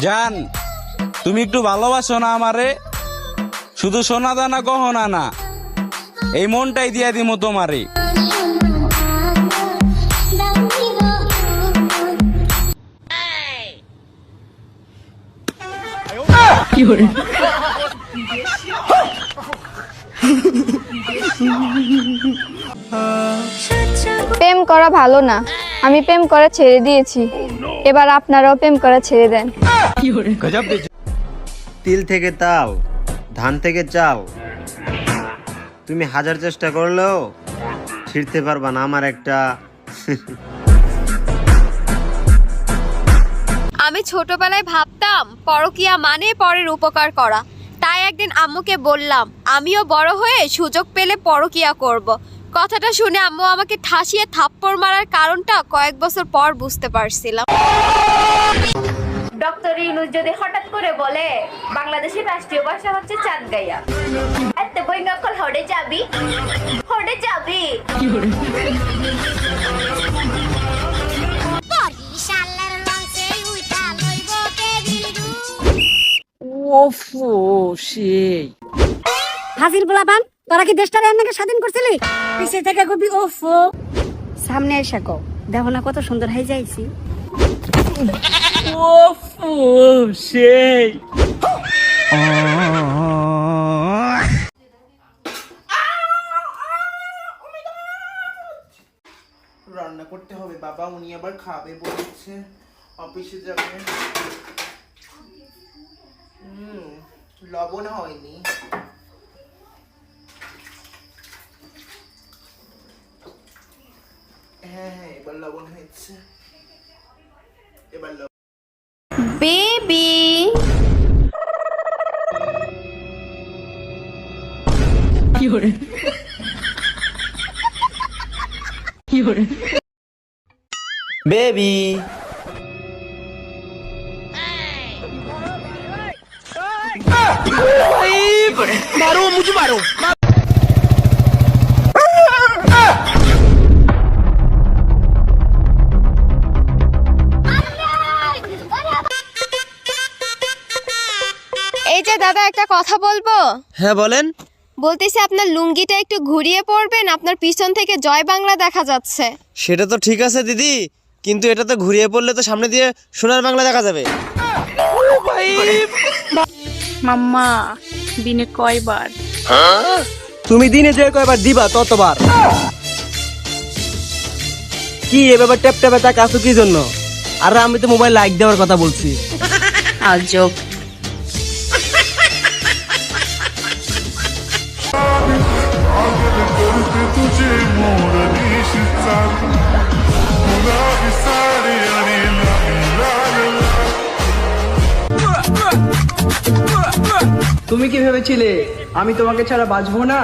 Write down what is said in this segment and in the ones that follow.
জান, তুমি একটু ভালোবাসো না আমারে? শুধু সোনা দানা গহনা না, এই মনটাই দিয়া দিমু তোমারে। প্রেম করা ভালো না, আমি প্রেম করা ছেড়ে দিয়েছি। এবার আপনারাও প্রেম করা ছেড়ে দেন। তিল থেকে তাল, ধান থেকে চাল, তুমি হাজার চেষ্টা করলেও ছিঁড়তে পারবা না আমার একটা। আমি ছোটবেলায় ভাবতাম পরকীয়া মানে পরের উপকার করা। তাই একদিন আম্মুকে বললাম আমিও বড় হয়ে সুযোগ পেলে পরকীয়া করব। কথাটা শুনে আম্মু আমাকে ঠাসিয়ে থাপ্পড় মারার কারণটা কয়েক বছর পর বুঝতে পারছিলাম। ডক্টর ইউনূস যদি হঠাৎ করে বলে বাংলাদেশের রাষ্ট্রীয় ভাষা হচ্ছে চাঁদগাইয়া, এত বইঙ্গাকল হড়ে যাবি, হড়ে যাবি। ওফো সেই হাসিল পোলাপান, তোরা কি দেশটারে এমনকে স্বাধীন করছিলি? পিছে থেকে কবি ওফো, সামনে এসে কও দেখো না কত সুন্দর হয়ে যাইছি। ওফো সেই রান্না করতে হবে বাবা, উনি আবার খাবে বলেছে, অফিসে যাবে। লবণ হয়নি। হ্যাঁ হ্যাঁ, এবার লবণ হয়েছে, এবার লবণ। বেবি বেবি মারো মুঝে মারো। এই যে দাদা, একটা কথা বলবো। হ্যাঁ বলেন। বলতেছি আপনার লুঙ্গিটা একটু ঘুরিয়ে পরবেন, আপনার পিছন থেকে জয় বাংলা দেখা যাচ্ছে। সেটা তো ঠিক আছে দিদি, কিন্তু এটা তো ঘুরিয়ে পড়লে তো সামনে দিয়ে সোনার বাংলা দেখা যাবে। মাম্মা দিনে কয়বার? তুমি দিনে যে কয়বার দিবা ততবার। কি এ ব্যাপার ট্যাপ ট্যাপে তাকে আসো কি জন্য? আর আমি তো মোবাইল লাইক দেওয়ার কথা বলছি। আজব। তুমি কি ভেবেছিলে আমি তোমাকে ছাড়া বাঁচবো না?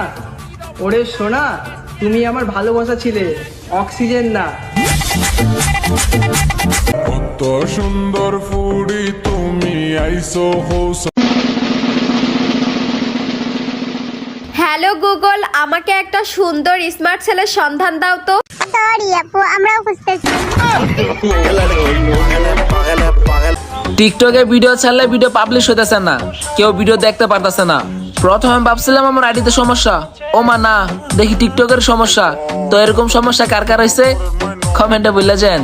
ওরে সোনা, তুমি আমার ভালোবাসা ছিলে, অক্সিজেন না। কত সুন্দর ফুড়ি তুমি আইসো হোস। হ্যালো গুগল, আমাকে একটা সুন্দর স্মার্ট ছেলের সন্ধান দাও তো। সরি আপু, আমরাও খুঁজতেছি। টিকটকে ভিডিও ছাড়লে ভিডিও পাবলিশ হইতেছে না, কেউ ভিডিও দেখতে পারতেছে না। প্রথমে আমি ভাবছিলাম আমার আইডিতে সমস্যা, ও মা না, দেখি টিকটকের সমস্যা। তো এরকম সমস্যা কার কার হয়েছে কমেন্টে বলে যান।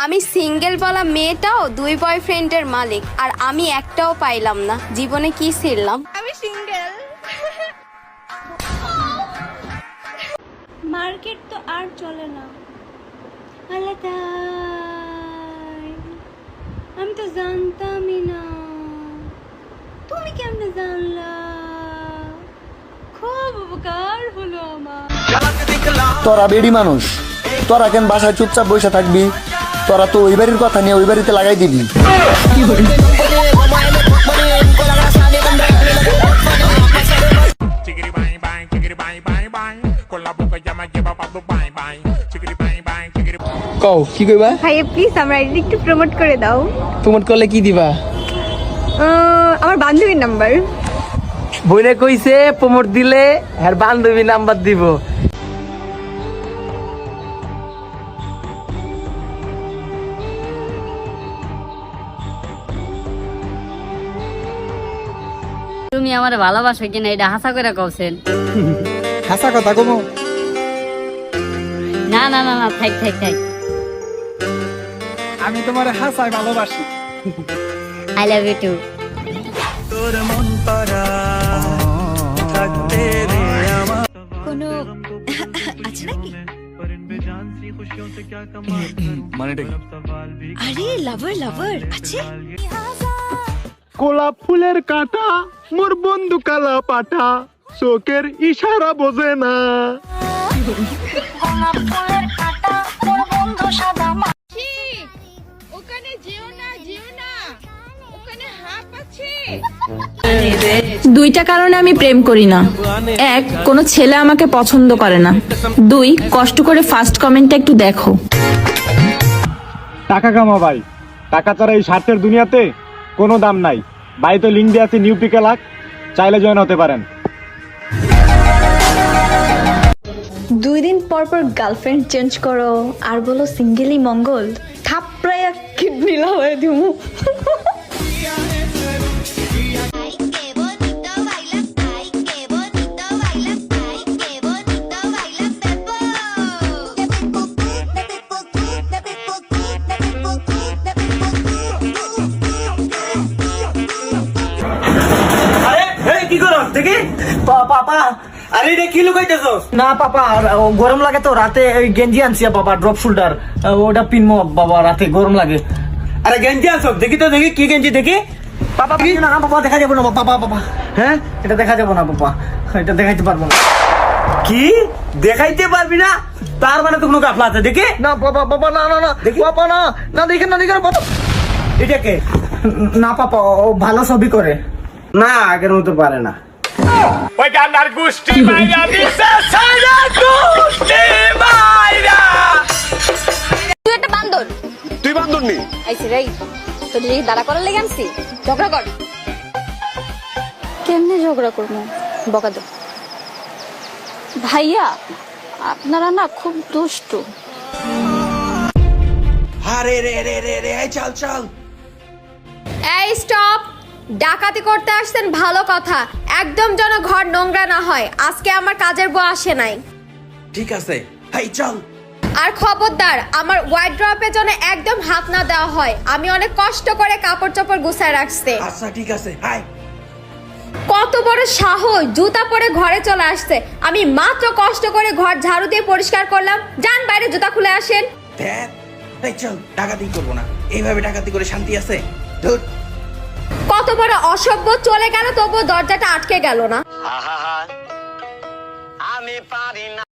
আমি সিঙ্গেল বলা মেয়েটাও 2 বয়ফ্রেন্ডের মালিক, আর আমি একটাও পাইলাম না। জীবনে কি ছিলাম? আমি সিঙ্গেল। মার্কেট তো আর চলে না। আলাদা আমি তো জানতামই না। তুমি কেমনে জানলা? খুব উপকার হলো আমার। তোরা বেডি মানুষ, তোরা কেন বাসায় চুপচাপ বসে থাকবি? তোরা তো ওই বাড়ির কথা নিয়ে ওই বাড়িতে লাগাই দিবি। কও কি কইবা? ভাই প্লিজ আমার আইডি একটু প্রমোট করে দাও। প্রমোট করলে কি দিবা? আমার বান্ধবীর নাম্বার। বইরে কইছে প্রমোট দিলে আর বান্ধবী নাম্বার দিব। তুমি আমার ভালোবাসো কিনা এটা হাসা করে কওছেন? হাসা কথা কমো। না না না না, থাক থাক থাক। আমি তোমার হাসাই ভালোবাসি। I love you too. কোনো আছে নাকি? আরে লাভার লাভার আছে। গোলাপ ফুলের কাঁটা মোর বন্ধু কালা পাঠা, চোখের ইশারা বোঝে না। ওখানে যেও না যেও না, ওখানে হাঁপ আছে। দুইটা কারণে আমি প্রেম করি না। এক, কোনো ছেলে আমাকে পছন্দ করে না। দুই, কষ্ট করে ফার্স্ট কমেন্টটা একটু দেখো। টাকা কামা ভাই, টাকা ছাড়া এই স্বার্থের দুনিয়াতে কোনো দাম নাই। ভাই তো লিঙ্ক দিয়ে আছে নিউ পিকে লাখ, চাইলে জয়েন হতে পারেন। 2 দিন পর পর গার্লফ্রেন্ড চেঞ্জ করো আর বলো সিঙ্গেলই মঙ্গল। থাপড়ায় কিডনি লাগাই দিমু। কি করো দেখি পাপা? আরে রে কি লুকাইতেছস? না পাপা, গরম লাগে তো রাতে ওই গেঞ্জি আনছি বাবা, ড্রপ শোল্ডার, ওটা পিনমো বাবা, রাতে গরম লাগে। আরে গেঞ্জি আনছস দেখি তো, দেখি কি গেঞ্জি দেখি। পাপা না পাপা, দেখা যাবে না পাপা। পাপা হ্যাঁ, এটা দেখা যাবে না পাপা, এটা দেখাইতে পারবো না। কি দেখাইতে পারবি না? তার মানে তো কোনো গাফলা আছে। দেখি না পাপা, পাপা না না না, দেখি পাপা না না, দেখে না দেখে পাপা। এটা কে? না পাপা, ও ভালো ছবি করে না, আগের মতো পারে না। ওই গান্ডার গোষ্ঠী মাইরা দিছে সাইরা গোষ্ঠী মাইরা। তুই একটা বান্দর। তুই বান্দর নি? আইছি রে, তোর দিকে দাঁড়া করার লেগে আনছি। ঝগড়া কর। কেমনে ঝগড়া করবো? বকা দাও। ভাইয়া আপনারা না খুব দুষ্টু। আরে রে রে রে রে, চল চল। এই স্টপ! ডাকাতি করতে আসছেন ভালো কথা, একদম যেন ঘর নোংরা না হয়। আজকে আমার কাজের বউ আসে নাই। ঠিক আছে, হাই চল। আর খবরদার, আমার ওয়ার্ড্রপে যেন একদম হাত না দেওয়া হয়। আমি অনেক কষ্ট করে কাপড় চোপড় গুছায় রাখছি। আচ্ছা ঠিক আছে, হাই। কত বড় সাহস, জুতা পরে ঘরে চলে আসছে। আমি মাত্র কষ্ট করে ঘর ঝাড়ু দিয়ে পরিষ্কার করলাম। যান বাইরে জুতা খুলে আসেন। দেখ, এই চল, ডাকাতি করবো না। এইভাবে ডাকাতি করে শান্তি আছে? ধুর। কত বড় অসভ্য, চলে গেল তবুও দরজাটা আটকে গেল না। আমি পারি না।